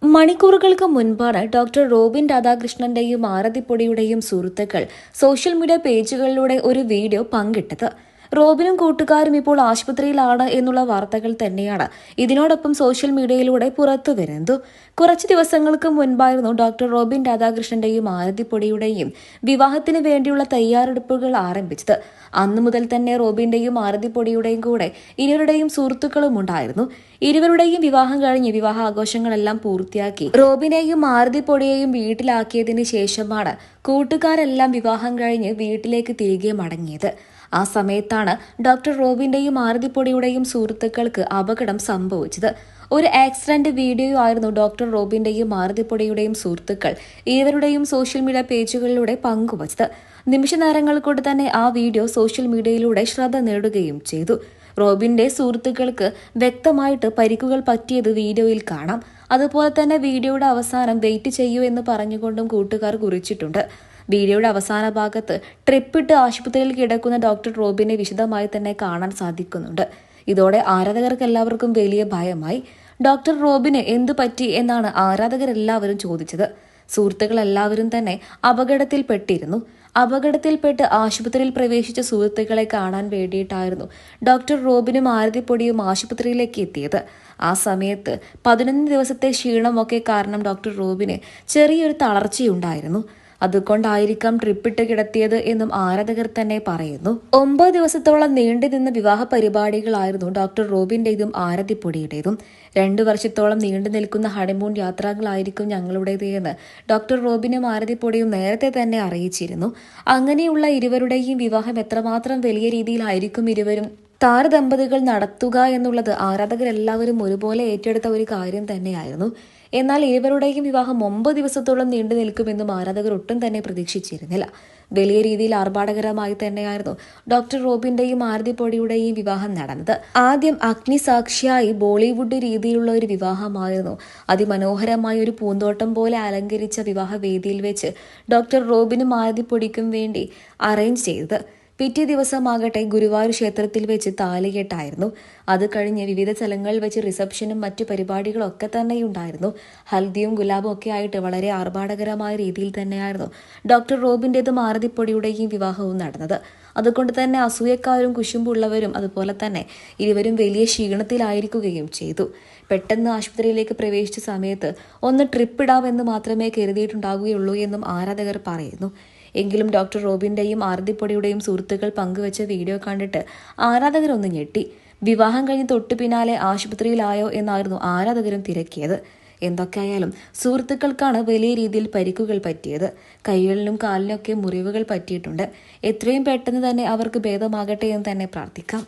മണിക്കൂറുകൾക്ക് മുൻപാണ് doctor Robin രാധാകൃഷ്ണന്റെയും ആരതിപ്പൊടിയുടെയും സുഹൃത്തുക്കൾ സോഷ്യൽ മീഡിയ പേജുകളിലൂടെ ഒരു വീഡിയോ പങ്കിട്ടത്. റോബിനും കൂട്ടുകാരും ഇപ്പോൾ ആശുപത്രിയിലാണ് എന്നുള്ള വാർത്തകൾ തന്നെയാണ് ഇതിനോടൊപ്പം സോഷ്യൽ മീഡിയയിലൂടെ പുറത്തു വരുന്നത്. കുറച്ച് ദിവസങ്ങൾക്ക് മുൻപായിരുന്നു ഡോക്ടർ റോബിൻ രാധാകൃഷ്ണന്റെയും ആരതിപ്പൊടിയുടെയും വിവാഹത്തിന് വേണ്ടിയുള്ള തയ്യാറെടുപ്പുകൾ ആരംഭിച്ചത്. അന്നു മുതൽ തന്നെ റോബിന്റെയും ആരതിപ്പൊടിയുടെയും കൂടെ ഇരുവരുടെയും സുഹൃത്തുക്കളും ഉണ്ടായിരുന്നു. ഇരുവരുടെയും വിവാഹം കഴിഞ്ഞ് വിവാഹ ആഘോഷങ്ങളെല്ലാം പൂർത്തിയാക്കി റോബിനെയും ആരതിപ്പൊടിയെയും വീട്ടിലാക്കിയതിന് ശേഷമാണ് കൂട്ടുകാരെല്ലാം വിവാഹം കഴിഞ്ഞ് വീട്ടിലേക്ക് തിരികെ മടങ്ങിയത്. ആ സമയത്താണ് ഡോക്ടർ റോബിന്റെയും ആരതിപ്പൊടിയുടെയും സുഹൃത്തുക്കൾക്ക് അപകടം സംഭവിച്ചത്. ഒരു ആക്സിഡന്റ് വീഡിയോ ആയിരുന്നു ഡോക്ടർ റോബിന്റെയും ആരതിപ്പൊടിയുടെയും സുഹൃത്തുക്കൾ ഇരുവരുടെയും സോഷ്യൽ മീഡിയ പേജുകളിലൂടെ പങ്കുവച്ചത്. നിമിഷ നേരങ്ങൾ കൊണ്ട് തന്നെ ആ വീഡിയോ സോഷ്യൽ മീഡിയയിലൂടെ ശ്രദ്ധ നേടുകയും ചെയ്തു. റോബിന്റെ സുഹൃത്തുക്കൾക്ക് വ്യക്തമായിട്ട് പരിക്കുകൾ പറ്റിയത് വീഡിയോയിൽ കാണാം. അതുപോലെ തന്നെ വീഡിയോയുടെ അവസാനം വെയിറ്റ് ചെയ്യൂ എന്ന് പറഞ്ഞുകൊണ്ടും കൂട്ടുകാർ കുറിച്ചിട്ടുണ്ട്. വീഡിയോയുടെ അവസാന ഭാഗത്ത് ട്രിപ്പിട്ട് ആശുപത്രിയിൽ കിടക്കുന്ന ഡോക്ടർ റോബിനെ വിശദമായി തന്നെ കാണാൻ സാധിക്കുന്നുണ്ട്. ഇതോടെ ആരാധകർക്കെല്ലാവർക്കും വലിയ ഭയമായി. ഡോക്ടർ റോബിന് എന്തു പറ്റി എന്നാണ് ആരാധകരെല്ലാവരും ചോദിച്ചത്. സുഹൃത്തുക്കളെല്ലാവരും തന്നെ അപകടത്തിൽപ്പെട്ടിരുന്നു. അപകടത്തിൽപ്പെട്ട് ആശുപത്രിയിൽ പ്രവേശിച്ച സുഹൃത്തുക്കളെ കാണാൻ വേണ്ടിയിട്ടായിരുന്നു ഡോക്ടർ റോബിനും ആരതിപ്പൊടിയും ആശുപത്രിയിലേക്ക് എത്തിയത്. ആ സമയത്ത് 11 ദിവസത്തെ ക്ഷീണമൊക്കെ കാരണം ഡോക്ടർ റോബിന് ചെറിയൊരു തളർച്ചയുണ്ടായിരുന്നു. അതുകൊണ്ടായിരിക്കാം ട്രിപ്പിട്ട് കിടത്തിയത് എന്നും ആരാധകർ തന്നെ പറയുന്നു. 9 ദിവസത്തോളം നീണ്ടുനിന്ന വിവാഹ പരിപാടികളായിരുന്നു ഡോക്ടർ റോബിന്റേതും ആരതിപ്പൊടിയുടേതും. 2 വർഷത്തോളം നീണ്ടു നിൽക്കുന്ന ഹണിമൂൺ യാത്രകളായിരിക്കും ഞങ്ങളുടേത് എന്ന് ഡോക്ടർ റോബിനും ആരതിപ്പൊടിയും നേരത്തെ തന്നെ അറിയിച്ചിരുന്നു. അങ്ങനെയുള്ള ഇരുവരുടെയും വിവാഹം എത്രമാത്രം വലിയ രീതിയിലായിരിക്കും ഇരുവരും താരദമ്പതികൾ നടത്തുക എന്നുള്ളത് ആരാധകരെല്ലാവരും ഒരുപോലെ ഏറ്റെടുത്ത ഒരു കാര്യം തന്നെയായിരുന്നു. എന്നാൽ ഇരുവരുടെയും വിവാഹം 9 ദിവസത്തോളം നീണ്ടു നിൽക്കുമെന്നും ആരാധകർ ഒട്ടും തന്നെ പ്രതീക്ഷിച്ചിരുന്നില്ല. വലിയ രീതിയിൽ ആർഭാടകരമായി തന്നെയായിരുന്നു ഡോക്ടർ റോബിന്റെയും ആരതിപ്പൊടിയുടെയും വിവാഹം നടന്നത്. ആദ്യം അഗ്നിസാക്ഷിയായി ബോളിവുഡ് രീതിയിലുള്ള ഒരു വിവാഹമായിരുന്നു. അതിമനോഹരമായ ഒരു പൂന്തോട്ടം പോലെ അലങ്കരിച്ച വിവാഹ വേദിയിൽ വെച്ച് ഡോക്ടർ റോബിനും ആരതിപ്പൊടിക്കും വേണ്ടി അറേഞ്ച് ചെയ്തത്. പിറ്റേ ദിവസമാകട്ടെ ഗുരുവായൂർ ക്ഷേത്രത്തിൽ വെച്ച് താലികെട്ടായിരുന്നു. അത് കഴിഞ്ഞ് വിവിധ സ്ഥലങ്ങളിൽ വെച്ച് റിസപ്ഷനും മറ്റു പരിപാടികളൊക്കെ തന്നെയുണ്ടായിരുന്നു. ഹൽദിയും ഗുലാബും ഒക്കെ ആയിട്ട് വളരെ ആർഭാടകരമായ രീതിയിൽ തന്നെയായിരുന്നു ഡോക്ടർ റോബിന്റേതും ആരതിപ്പൊടിയുടെയും വിവാഹവും നടന്നത്. അതുകൊണ്ട് തന്നെ അസൂയക്കാരും കുശുമ്പുള്ളവരും അതുപോലെ തന്നെ ഇരുവരും വലിയ ക്ഷീണത്തിലായിരിക്കുകയും ചെയ്തു. പെട്ടെന്ന് ആശുപത്രിയിലേക്ക് പ്രവേശിച്ച സമയത്ത് ഒന്ന് ട്രിപ്പിടാമെന്ന് മാത്രമേ കരുതിയിട്ടുണ്ടാവുകയുള്ളൂ എന്നും ആരാധകർ പറയുന്നു. എങ്കിലും ഡോക്ടർ റോബിന്റെയും ആരതിപ്പൊടിയുടെയും സുഹൃത്തുക്കൾ പങ്കുവച്ച വീഡിയോ കണ്ടിട്ട് ആരാധകരൊന്ന് ഞെട്ടി. വിവാഹം കഴിഞ്ഞ് തൊട്ടു പിന്നാലെ ആശുപത്രിയിലായോ എന്നായിരുന്നു ആരാധകരും തിരക്കിയത്. എന്തൊക്കെയായാലും സുഹൃത്തുക്കൾക്കാണ് വലിയ രീതിയിൽ പരിക്കുകൾ പറ്റിയത്. കൈകളിലും കാലിനൊക്കെ മുറിവുകൾ പറ്റിയിട്ടുണ്ട്. എത്രയും പെട്ടെന്ന് തന്നെ അവർക്ക് ഭേദമാകട്ടെ എന്ന് തന്നെ പ്രാർത്ഥിക്കാം.